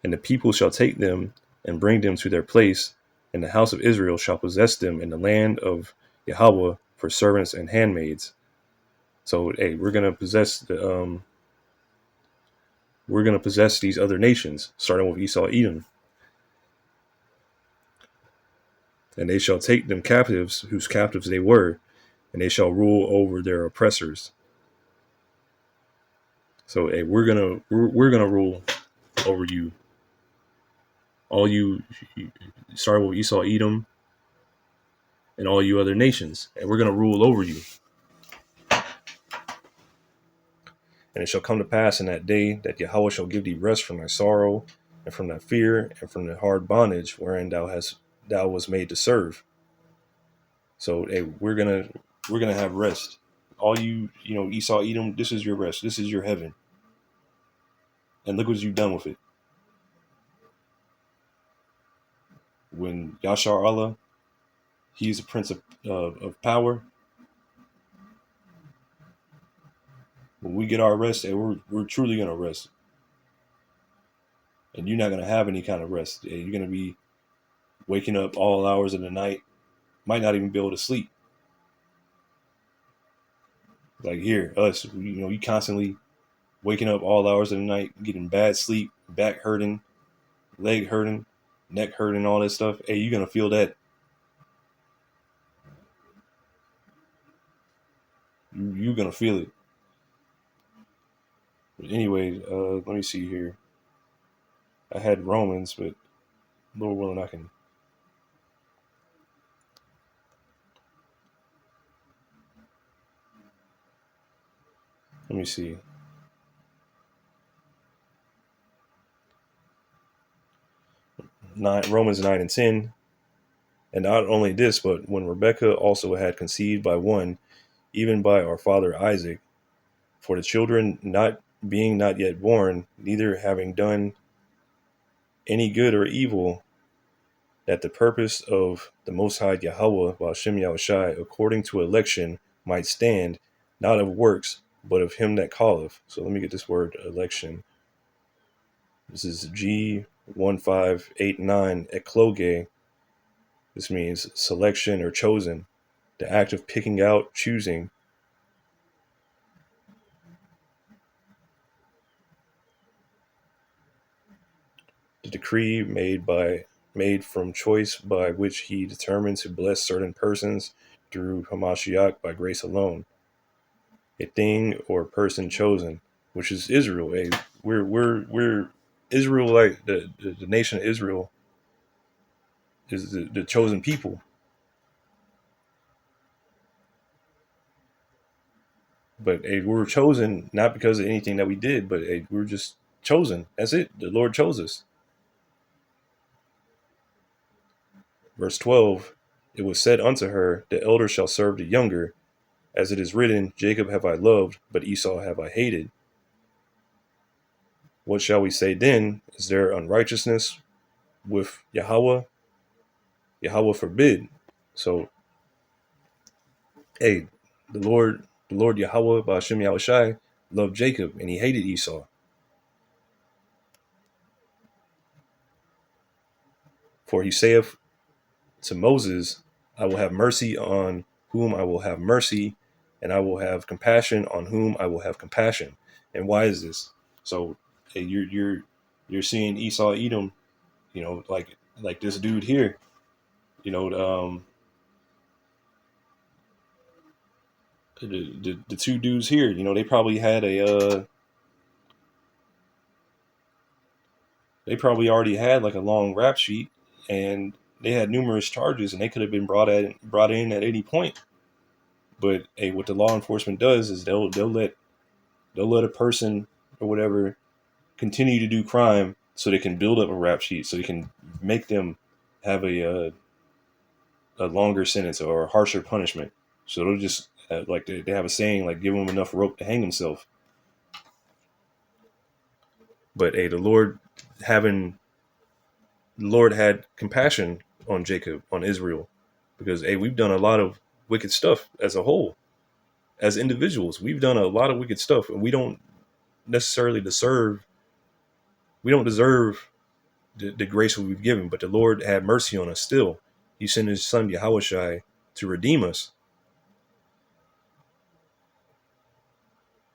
and the people shall take them and bring them to their place, and the house of Israel shall possess them in the land of Yahweh for servants and handmaids. So, we're going to possess we're going to possess these other nations, starting with Esau, Edom. And they shall take them captives, whose captives they were, and they shall rule over their oppressors. So, hey, we're gonna rule over you, all you, starting with Esau, Edom, and all you other nations, and we're gonna rule over you. And it shall come to pass in that day that Yahweh shall give thee rest from thy sorrow, and from thy fear, and from the hard bondage wherein thou was made to serve. So, hey, we're gonna have rest. All you, Esau, Edom, this is your rest. This is your heaven. And look what you've done with it. When Yashar Allah, he is the Prince of power. When we get our rest, and we're truly gonna rest. And you're not gonna have any kind of rest. You're gonna be waking up all hours of the night. Might not even be able to sleep. Like here, us, you constantly waking up all hours of the night, getting bad sleep, back hurting, leg hurting, neck hurting, all that stuff. Hey, you're gonna feel that. You're gonna feel it. But anyway, let me see here. I had Romans, but Lord willing, I can. Let me see. Romans 9 and 10. And not only this, but when Rebekah also had conceived by one, even by our father Isaac, for the children not yet born, neither having done any good or evil, that the purpose of the Most High Yahweh, Ba'ashem Yahushai, according to election, might stand, not of works, but of him that calleth. So let me get this word, election. This is G1589, ekloge. This means selection or chosen, the act of picking out, choosing. The decree made from choice by which he determined to bless certain persons through Hamashiach by grace alone. A thing or person chosen, which is Israel. We're Israel, like the nation of Israel is the chosen people. But we're chosen not because of anything that we did, but we're just chosen. That's it. The Lord chose us. Verse 12, it was said unto her, the elder shall serve the younger. As it is written, Jacob have I loved, but Esau have I hated. What shall we say then? Is there unrighteousness with Yahweh? Yahweh forbid. So, hey, the Lord Yahweh, Ba'ashem Yahushai, loved Jacob, and he hated Esau. For he saith to Moses, I will have mercy on whom I will have mercy, and I will have compassion on whom I will have compassion. And why is this? So, hey, you're seeing Esau, Edom, like this dude here, the two dudes here, they probably had they probably already had like a long rap sheet, and they had numerous charges, and they could have been brought in at any point. But hey, what the law enforcement does is they'll let a person or whatever continue to do crime so they can build up a rap sheet, so they can make them have a longer sentence or a harsher punishment. So they'll just like they have a saying, like, give him enough rope to hang himself. But hey, the Lord had compassion on Jacob, on Israel, because hey, we've done a lot of wicked stuff as a whole, as individuals. We've done a lot of wicked stuff, and we don't necessarily deserve the grace we've given. But the Lord had mercy on us still. He sent his son Yahushai to redeem us.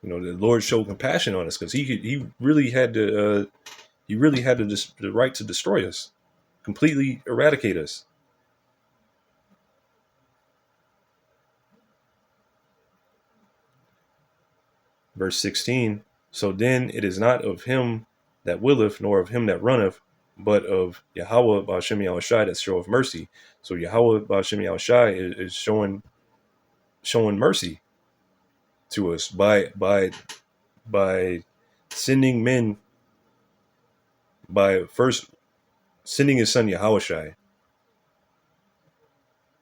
The Lord showed compassion on us because he really had to the right to destroy us, completely eradicate us. Verse 16. So then it is not of him that willeth, nor of him that runneth, but of Yahweh Ba'ashem Yahushai that showeth mercy. So Yahweh Ba'ashem Yahushai is showing mercy to us by sending men, by first sending his son Yahushai,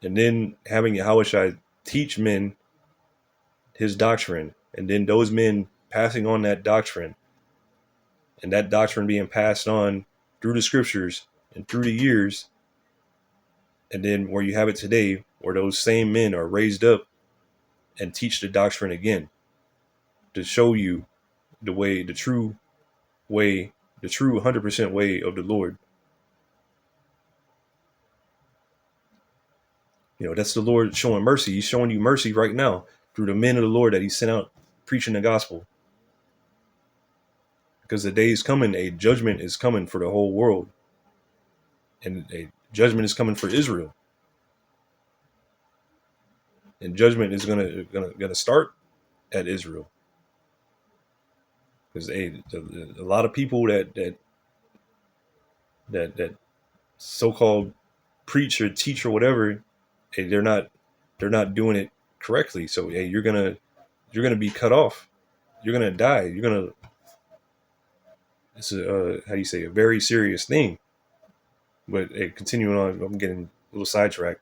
and then having Yahushai teach men his doctrine, and then those men passing on that doctrine, and that doctrine being passed on through the scriptures and through the years, and then where you have it today, where those same men are raised up and teach the doctrine again to show you the true way, the true 100% way of the Lord. That's the Lord showing mercy. He's showing you mercy right now through the men of the Lord that he sent out preaching the gospel. Because the day is coming, a judgment is coming for the whole world. And a judgment is coming for Israel. And judgment is gonna start at Israel. Because a lot of people that so-called preach or teach or whatever, they're not doing it correctly. So you're gonna be cut off. You're gonna die. It's a how do you say, a very serious thing. But continuing on, I'm getting a little sidetracked.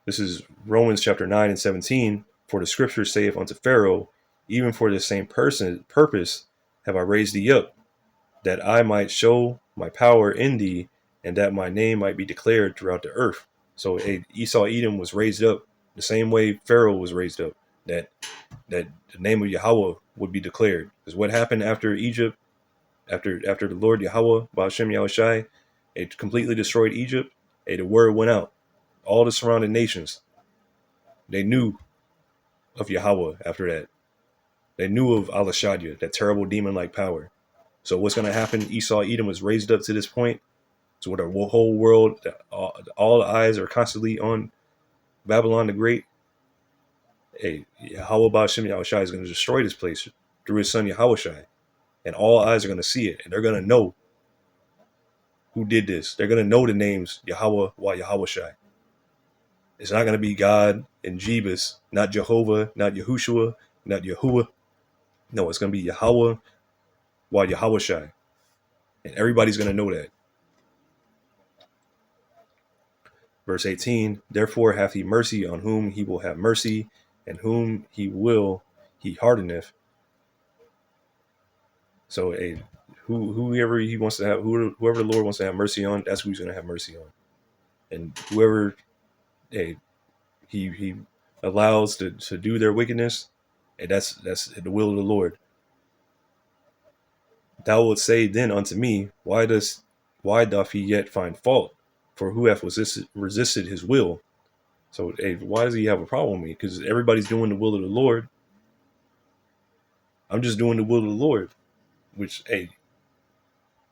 This is Romans chapter 9 and 17. For the scripture saith unto Pharaoh, even for this same purpose have I raised thee up, that I might show my power in thee, and that my name might be declared throughout the earth. So Esau Edom was raised up the same way Pharaoh was raised up, that the name of Yahweh would be declared. Because what happened after Egypt, after the Lord Yahweh, Ba'ashem Yahushai, it completely destroyed Egypt, the word went out. All the surrounding nations, they knew of Yahweh after that. They knew of Al-Shaddai, that terrible demon-like power. So what's going to happen? Esau Edom was raised up to this point, to where the whole world, all the eyes are constantly on Babylon the Great. Yahweh Ba'ashem Yahushai is going to destroy this place through his son Yahushai. And all eyes are going to see it. And they're going to know who did this. They're going to know the names Yahweh wa Yahushai. It's not going to be God and Jebus, not Jehovah, not Yahushua, not Yahuwah. No, it's going to be Yahweh wa Yahushai. And everybody's going to know that. Verse 18, therefore hath he mercy on whom he will have mercy, and whom he will he hardeneth. So whoever he wants to have, whoever the Lord wants to have mercy on, that's who he's going to have mercy on. And whoever he allows to do their wickedness, and that's the will of the Lord. Thou wilt say then unto me, why doth he yet find fault? For who hath resisted his will? So why does he have a problem with me? Because everybody's doing the will of the Lord. I'm just doing the will of the Lord. Which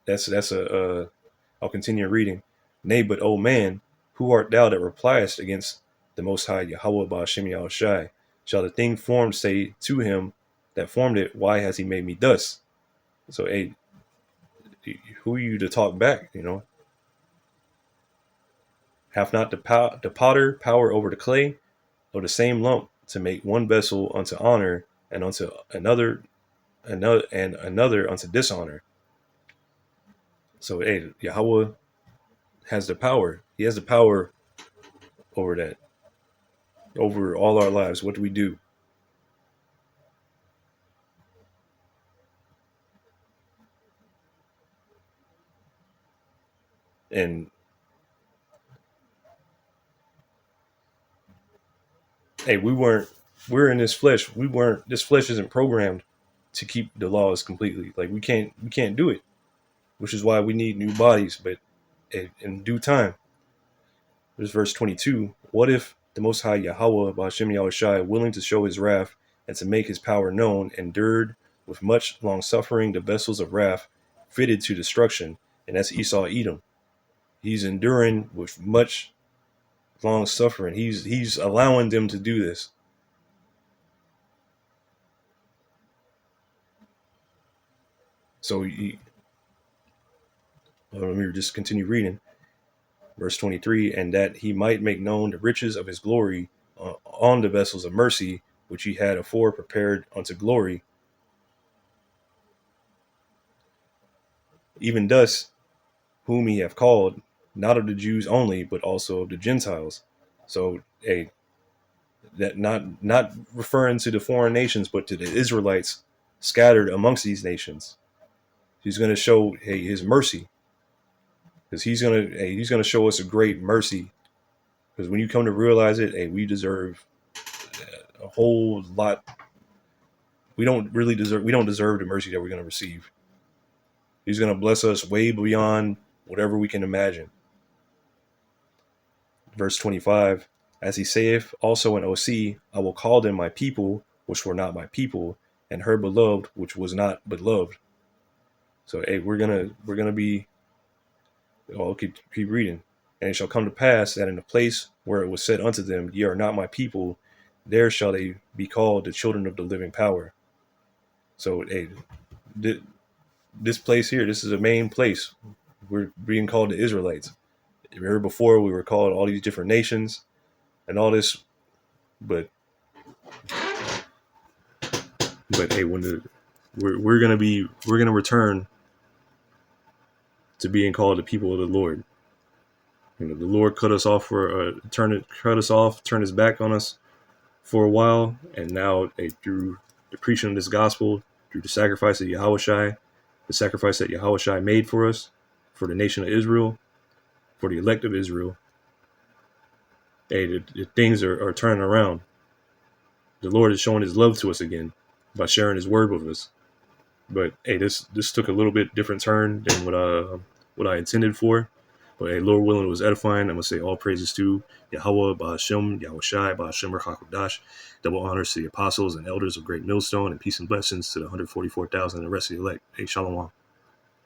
I'll continue reading. Nay, but O man, who art thou that repliest against the Most High Yahweh Ba'ashem Yahushai? Shall the thing formed say to him that formed it, why has he made me thus? So who are you to talk back? Hath not the potter power over the clay, or the same lump to make one vessel unto honor, and unto another unto dishonor? So Yahweh has the power. He has the power over that, over all our lives. What do we do? And we're in this flesh. This flesh isn't programmed to keep the laws completely. Like we can't do it, which is why we need new bodies, but in due time. There's verse 22. What if the Most High Yahweh, Ba'ashem Yahushai, willing to show his wrath and to make his power known, endured with much long suffering the vessels of wrath fitted to destruction. And that's Esau Edom. He's enduring with much long suffering. He's allowing them to do this. So let me just continue reading. Verse 23, and that he might make known the riches of his glory on the vessels of mercy, which he had afore prepared unto glory. Even thus, whom he hath called, not of the Jews only, but also of the Gentiles. So, that not referring to the foreign nations, but to the Israelites scattered amongst these nations. He's going to show, his mercy, because he's going to show us a great mercy. Because when you come to realize it, we deserve a whole lot. We don't deserve the mercy that we're going to receive. He's going to bless us way beyond whatever we can imagine. Verse 25, as he saith also in OC, I will call them my people, which were not my people, and her beloved, which was not beloved. So, we're gonna be. I'll keep reading. And it shall come to pass that in the place where it was said unto them, ye are not my people, there shall they be called the children of the living power. So, this place here, this is a main place. We're being called the Israelites. Remember before we were called all these different nations and all this, but when we're gonna return to being called the people of the Lord. The Lord cut us off turned his back on us for a while, and now through the preaching of this gospel, through the sacrifice of Yahushai, the sacrifice that Yahushai made for us, for the nation of Israel, for the elect of Israel, the things are turning around. The Lord is showing his love to us again by sharing his word with us. But this took a little bit different turn than what I intended for. But Lord willing, it was edifying. I'm going to say all praises to Yahweh, Ba'ashem, Yahushai, Ba'ashem, Hakodash. Double honors to the apostles and elders of Great Millstone, and peace and blessings to the 144,000 and the rest of the elect. Shalom.